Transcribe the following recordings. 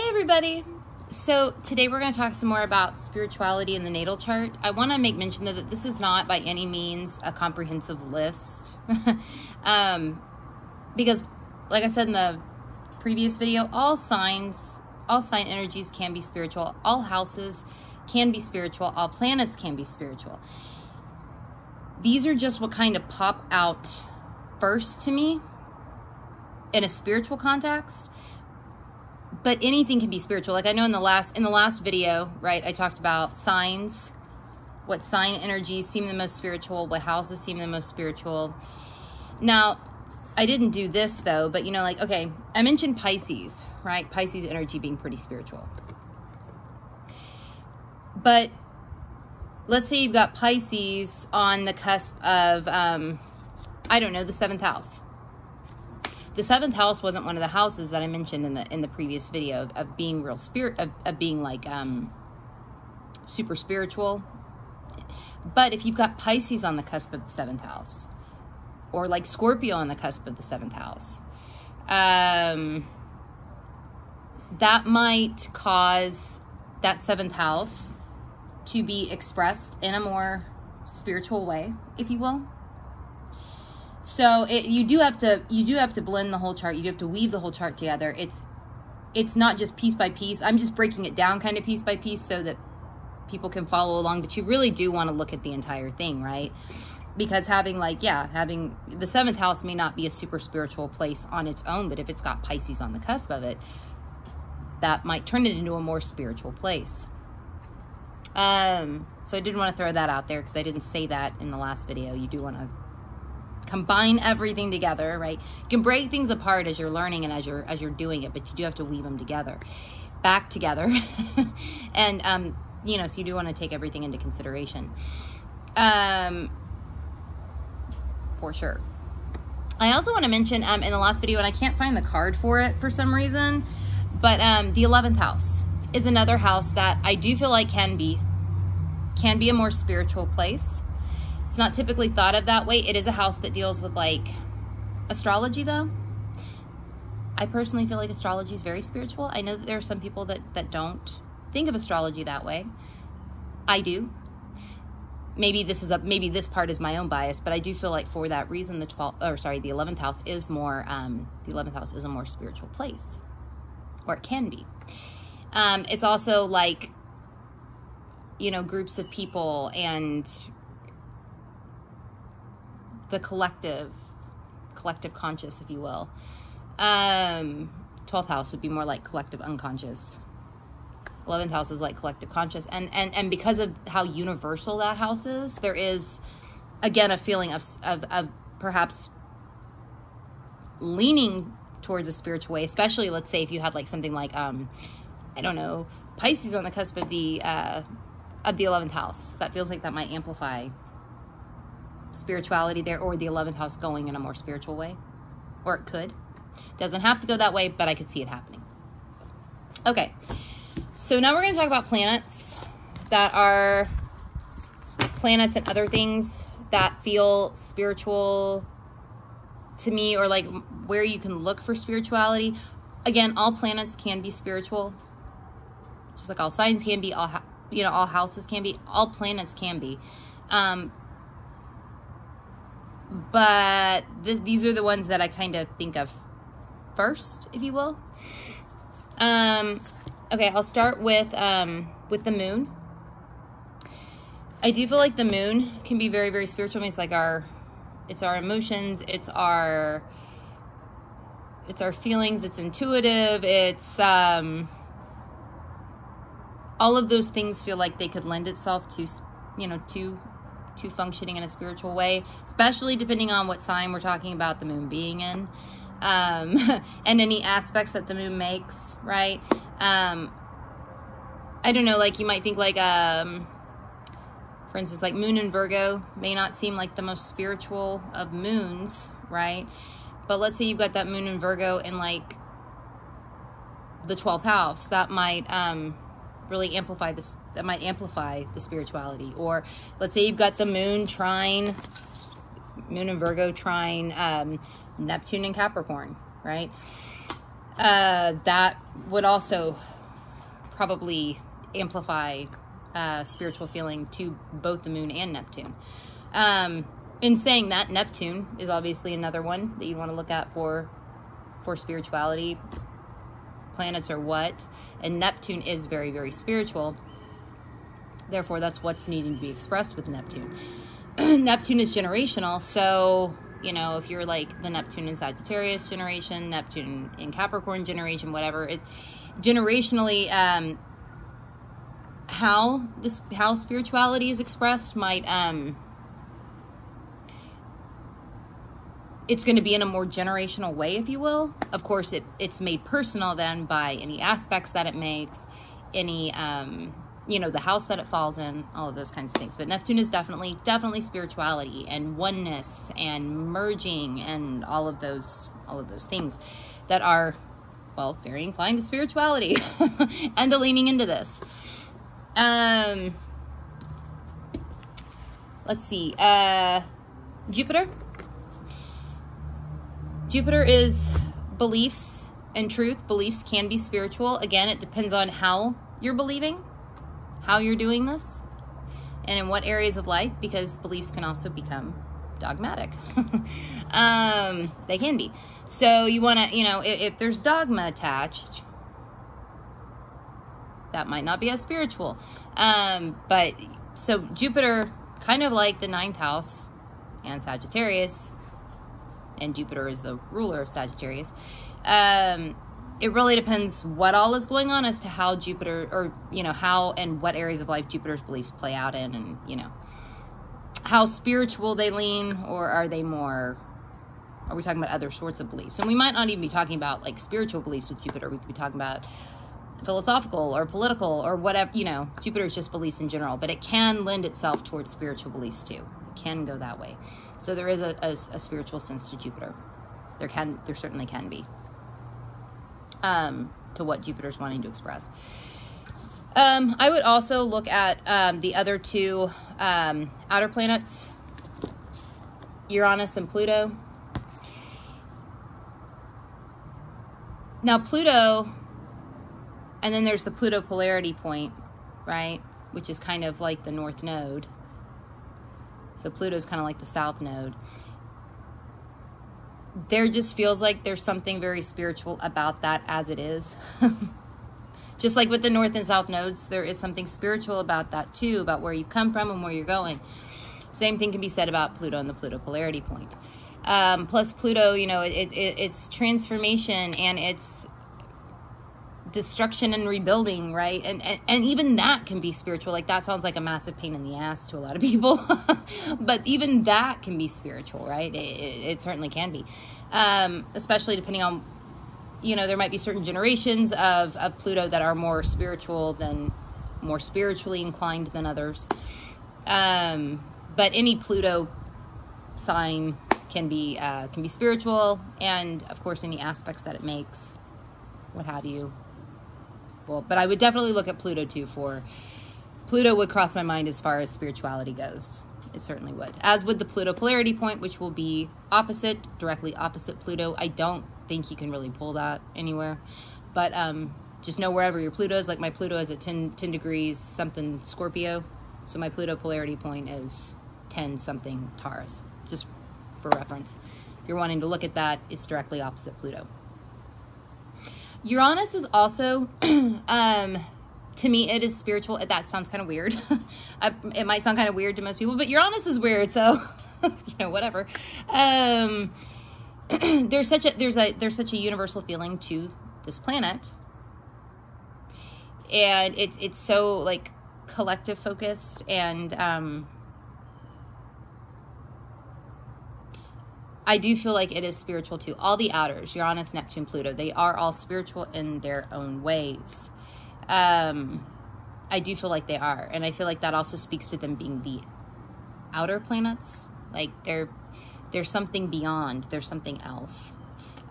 Hi everybody. So today we're going to talk some more about spirituality in the natal chart. I want to make mention that this is not by any means a comprehensive list. Because like I said in the previous video, all sign energies can be spiritual. All houses can be spiritual. All planets can be spiritual. These are just what kind of pop out first to me in a spiritual context. But anything can be spiritual. Like I know in the last video, right, I talked about signs, what sign energies seem the most spiritual, what houses seem the most spiritual. Now, I didn't do this though, but you know, like, okay, I mentioned Pisces, right? Pisces energy being pretty spiritual. But let's say you've got Pisces on the cusp of, I don't know, the 7th house. The 7th house wasn't one of the houses that I mentioned in the previous video of being real of being like super spiritual. But if you've got Pisces on the cusp of the 7th house, or like Scorpio on the cusp of the 7th house, that might cause that 7th house to be expressed in a more spiritual way, if you will. So you do have to blend the whole chart. You do have to weave the whole chart together. It's not just piece by piece. I'm just breaking it down kind of piece by piece so that people can follow along. But you really do want to look at the entire thing, right? Because having the 7th house may not be a super spiritual place on its own, but if it's got Pisces on the cusp of it, that might turn it into a more spiritual place. So I didn't want to throw that out there because I didn't say that in the last video. You do want to combine everything together, right? You can break things apart as you're learning and as you're doing it, but you do have to weave them back together. And, you know, so you do want to take everything into consideration. For sure. I also want to mention, in the last video, and I can't find the card for it for some reason, but, the 11th house is another house that I do feel like can be a more spiritual place. It's not typically thought of that way. It is a house that deals with like astrology though. I personally feel like astrology is very spiritual. I know that there are some people that don't think of astrology that way. I do. Maybe this part is my own bias, but I do feel like for that reason the 11th house is more the 11th house is a more spiritual place, or it can be. It's also like, you know, groups of people and the collective conscious, if you will. 12th house would be more like collective unconscious. 11th house is like collective conscious. And because of how universal that house is, there is, again, a feeling of perhaps leaning towards a spiritual way, especially, let's say, if you have like something like, I don't know, Pisces on the cusp of the 11th house. That feels like that might amplify spirituality there, or the 11th house going in a more spiritual way, or it could. Doesn't have to go that way, but I could see it happening. Okay, so now we're going to talk about planets that are planets and other things that feel spiritual to me, or like where you can look for spirituality. Again, all planets can be spiritual, just like all signs can be, all houses can be, all planets can be. But these are the ones that I kind of think of first, if you will. Okay, I'll start with the moon. I do feel like the moon can be very, very spiritual. I mean, it's like our emotions, it's our feelings, it's intuitive, it's all of those things feel like they could lend itself to, you know, to functioning in a spiritual way, especially depending on what sign we're talking about the moon being in, and any aspects that the moon makes, right? I don't know, like you might think like, for instance, like moon in Virgo may not seem like the most spiritual of moons, right? But let's say you've got that moon in Virgo in like the 12th house, that might, really amplify this, that might amplify the spirituality. Or let's say you've got the moon in Virgo trine Neptune and Capricorn, right? That would also probably amplify spiritual feeling to both the moon and Neptune. In saying that, Neptune is obviously another one that you want to look at for spirituality. Planets are what? And Neptune is very, very spiritual. Therefore, that's what's needing to be expressed with Neptune. Neptune is generational, so, you know, if you're like the Neptune in Sagittarius generation, Neptune in Capricorn generation, whatever, it's generationally, how spirituality is expressed might, it's going to be in a more generational way, if you will. Of course, it's made personal then by any aspects that it makes, any, you know, the house that it falls in, all of those kinds of things. But Neptune is definitely spirituality and oneness and merging and all of those things that are, well, very inclined to spirituality and to leaning into this. Let's see, Jupiter. Jupiter is beliefs and truth. Beliefs can be spiritual. Again, it depends on how you're believing, how you're doing this, and in what areas of life, because beliefs can also become dogmatic. They can be. So you want to, you know, if there's dogma attached, that might not be as spiritual. But so Jupiter, kind of like the 9th house and Sagittarius, and Jupiter is the ruler of Sagittarius. It really depends what all is going on as to how Jupiter, or, you know, how and what areas of life Jupiter's beliefs play out in, and, you know, how spiritual they lean, or are they more, are we talking about other sorts of beliefs? And we might not even be talking about like spiritual beliefs with Jupiter. We could be talking about philosophical or political or whatever, you know. Jupiter is just beliefs in general, but it can lend itself towards spiritual beliefs too. It can go that way. So there is a spiritual sense to Jupiter. There certainly can be, to what Jupiter's wanting to express. I would also look at the other two outer planets, Uranus and Pluto. Now Pluto, and then there's the Pluto polarity point, right? Which is kind of like the north node. So Pluto's kind of like the south node. There just feels like there's something very spiritual about that as it is. Just like with the north and south nodes, there is something spiritual about that too, about where you've come from and where you're going. Same thing can be said about Pluto and the Pluto polarity point. Plus Pluto, you know, it's transformation and it's destruction and rebuilding, right? And even that can be spiritual. Like, that sounds like a massive pain in the ass to a lot of people. But even that can be spiritual, right? It certainly can be. Especially depending on, you know, there might be certain generations of Pluto that are more spiritually inclined than others. But any Pluto sign can be spiritual, and of course any aspects that it makes, what have you. Well, but I would definitely look at Pluto too. For Pluto would cross my mind as far as spirituality goes. It certainly would. As would the Pluto polarity point, which will be directly opposite Pluto. I don't think you can really pull that anywhere, but just know wherever your Pluto is. Like, my Pluto is at 10 degrees something Scorpio, so my Pluto polarity point is 10 something Taurus, just for reference. If you're wanting to look at that, it's directly opposite Pluto. Uranus is also, to me, it is spiritual. That sounds kind of weird. It might sound kind of weird to most people, but Uranus is weird, so, you know, whatever. There's such a universal feeling to this planet, and it's so, like, collective focused, and I do feel like it is spiritual too. All the outers, Uranus, Neptune, Pluto, they are all spiritual in their own ways. I do feel like they are. And I feel like that also speaks to them being the outer planets. Like, there's something beyond. There's something else.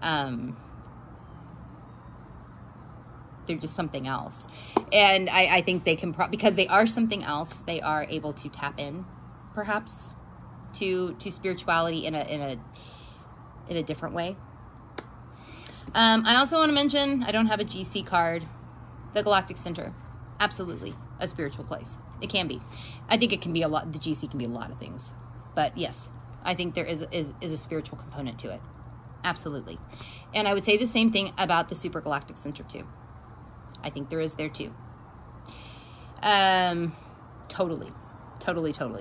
They're just something else. And I think they can, because they are something else, they are able to tap in, perhaps, to spirituality in a different way. I also want to mention, I don't have a GC card, the Galactic Center. Absolutely a spiritual place. It can be. I think it can be a lot. The GC can be a lot of things. But yes, I think there is a spiritual component to it. Absolutely. And I would say the same thing about the supergalactic center too. I think there is there too. Totally.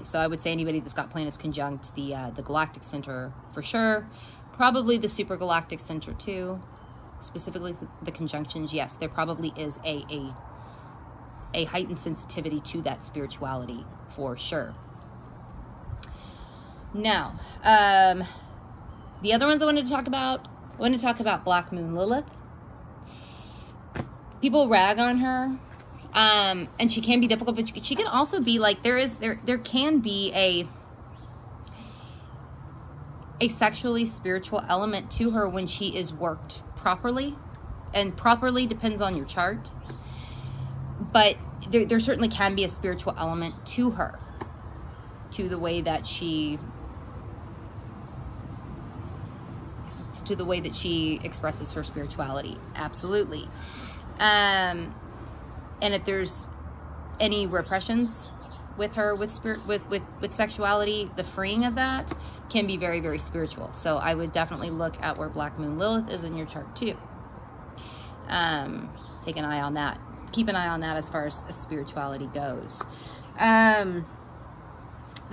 So I would say anybody that's got planets conjunct the galactic center for sure. Probably the supergalactic center too. Specifically the conjunctions. Yes, there probably is a heightened sensitivity to that spirituality for sure. Now, the other ones I wanted to talk about Black Moon Lilith. People rag on her, and she can be difficult, but she can also be like, there can be a sexually spiritual element to her when she is worked properly, and properly depends on your chart, but there certainly can be a spiritual element to her, to the way that she expresses her spirituality. Absolutely. And if there's any repressions with her, with sexuality, the freeing of that can be very, very spiritual. So I would definitely look at where Black Moon Lilith is in your chart too. Take an eye on that. Keep an eye on that as far as spirituality goes. The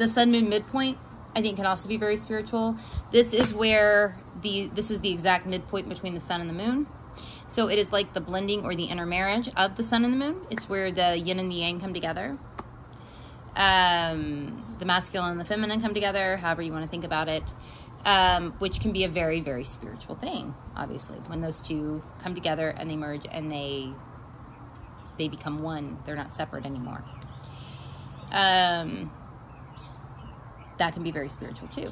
Sun Moon Midpoint, I think, can also be very spiritual. This is where this is the exact midpoint between the sun and the moon. So it is like the blending or the intermarriage of the sun and the moon. It's where the yin and the yang come together. The masculine and the feminine come together, however you want to think about it. Which can be a very, very spiritual thing, obviously. When those two come together and they merge and they become one. They're not separate anymore. That can be very spiritual too.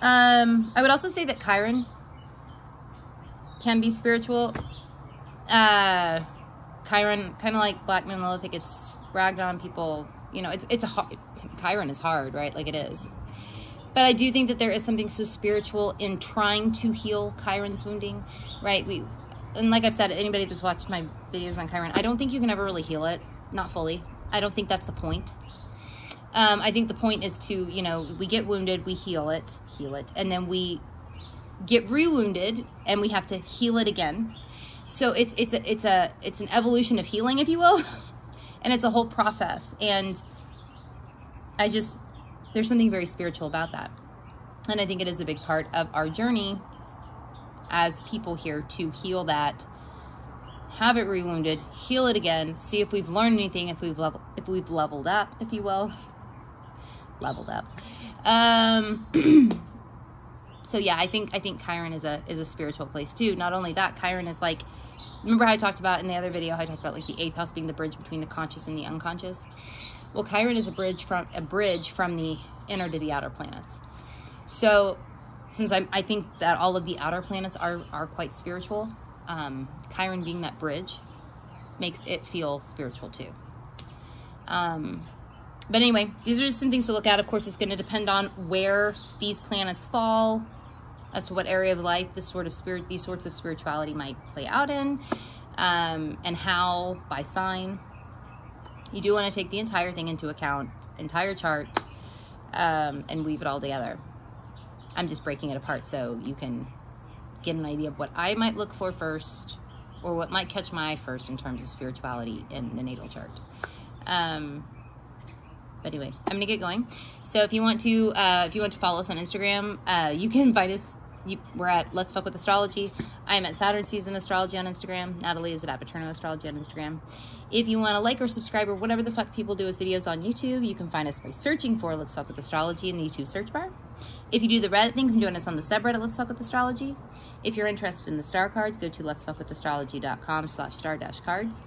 I would also say that Chiron can be spiritual. Chiron, kind of like Black Moon Lilith, it gets ragged on. People, you know, it's a hard, Chiron is hard, right? Like it is. But I do think that there is something so spiritual in trying to heal Chiron's wounding, right? And like I've said, anybody that's watched my videos on Chiron, I don't think you can ever really heal it. Not fully. I don't think that's the point. I think the point is to, you know, we get wounded, we heal it, and then we get re-wounded, and we have to heal it again. So it's an evolution of healing, if you will, and it's a whole process. And there's something very spiritual about that, and I think it is a big part of our journey as people here to heal that, have it re-wounded, heal it again, see if we've learned anything, if we've leveled up, if you will. Leveled up. So yeah, I think Chiron is a spiritual place too. Not only that, Chiron is like, remember how I talked about in the other video, how I talked about like the 8th house being the bridge between the conscious and the unconscious? Well, Chiron is a bridge from the inner to the outer planets. So since I think that all of the outer planets are quite spiritual, Chiron being that bridge makes it feel spiritual too. But anyway, these are just some things to look at. Of course, it's going to depend on where these planets fall, as to what area of life these sorts of spirituality might play out in, and how by sign. You do want to take the entire thing into account, entire chart, and weave it all together. I'm just breaking it apart so you can get an idea of what I might look for first, or what might catch my eye first in terms of spirituality in the natal chart. But anyway, I'm gonna get going. So if you want to follow us on Instagram, you can invite us. We're at Let's Fuck with Astrology. I am at Saturn Season Astrology on Instagram. Natalie is at Paterno Astrology on Instagram. If you want to like or subscribe or whatever the fuck people do with videos on YouTube, you can find us by searching for Let's Fuck with Astrology in the YouTube search bar. If you do the Reddit thing, come join us on the subreddit Let's Fuck with Astrology. If you're interested in the star cards, go to letsfuckwithastrology.com/star-cards.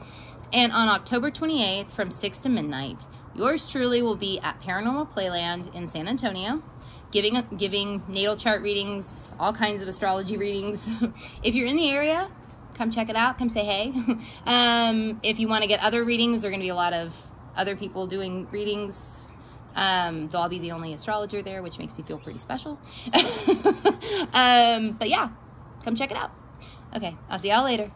And on October 28th from 6 to midnight, yours truly will be at Paranormal Playland in San Antonio, giving natal chart readings, all kinds of astrology readings. If you're in the area, come check it out. Come say hey. If you want to get other readings, there are going to be a lot of other people doing readings. Though I'll be the only astrologer there, which makes me feel pretty special. But yeah, come check it out. Okay, I'll see y'all later.